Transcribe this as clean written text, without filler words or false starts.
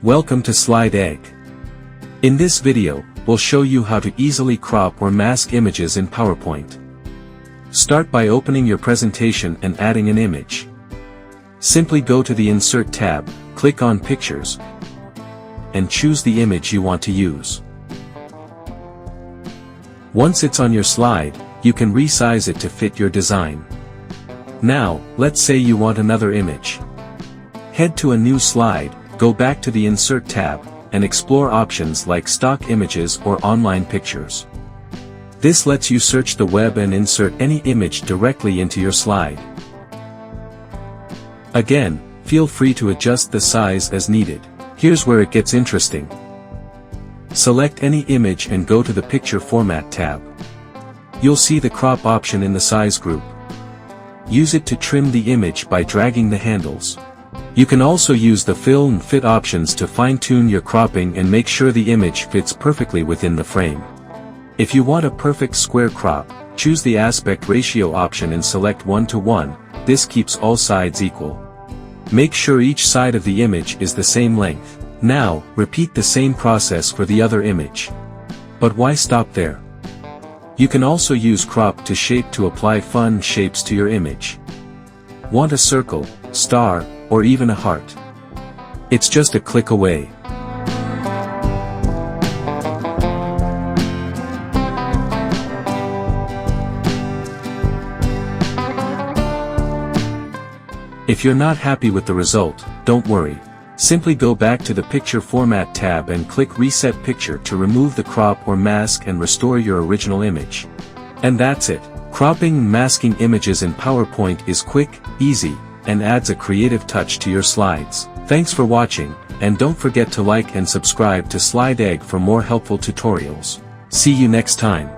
Welcome to Slide Egg. In this video, we'll show you how to easily crop or mask images in PowerPoint. Start by opening your presentation and adding an image. Simply go to the Insert tab, click on Pictures, and choose the image you want to use. Once it's on your slide, you can resize it to fit your design. Now, let's say you want another image. Head to a new slide, go back to the Insert tab, and explore options like stock images or online pictures. This lets you search the web and insert any image directly into your slide. Again, feel free to adjust the size as needed. Here's where it gets interesting. Select any image and go to the Picture Format tab. You'll see the crop option in the size group. Use it to trim the image by dragging the handles. You can also use the Fill and Fit options to fine-tune your cropping and make sure the image fits perfectly within the frame. If you want a perfect square crop, choose the Aspect Ratio option and select 1:1, this keeps all sides equal. Make sure each side of the image is the same length. Now, repeat the same process for the other image. But why stop there? You can also use Crop to Shape to apply fun shapes to your image. Want a circle, star, or even a heart? It's just a click away. If you're not happy with the result, don't worry. Simply go back to the Picture Format tab and click Reset Picture to remove the crop or mask and restore your original image. And that's it. Cropping and masking images in PowerPoint is quick, easy, and adds a creative touch to your slides. Thanks for watching, and don't forget to like and subscribe to Slide Egg for more helpful tutorials. See you next time.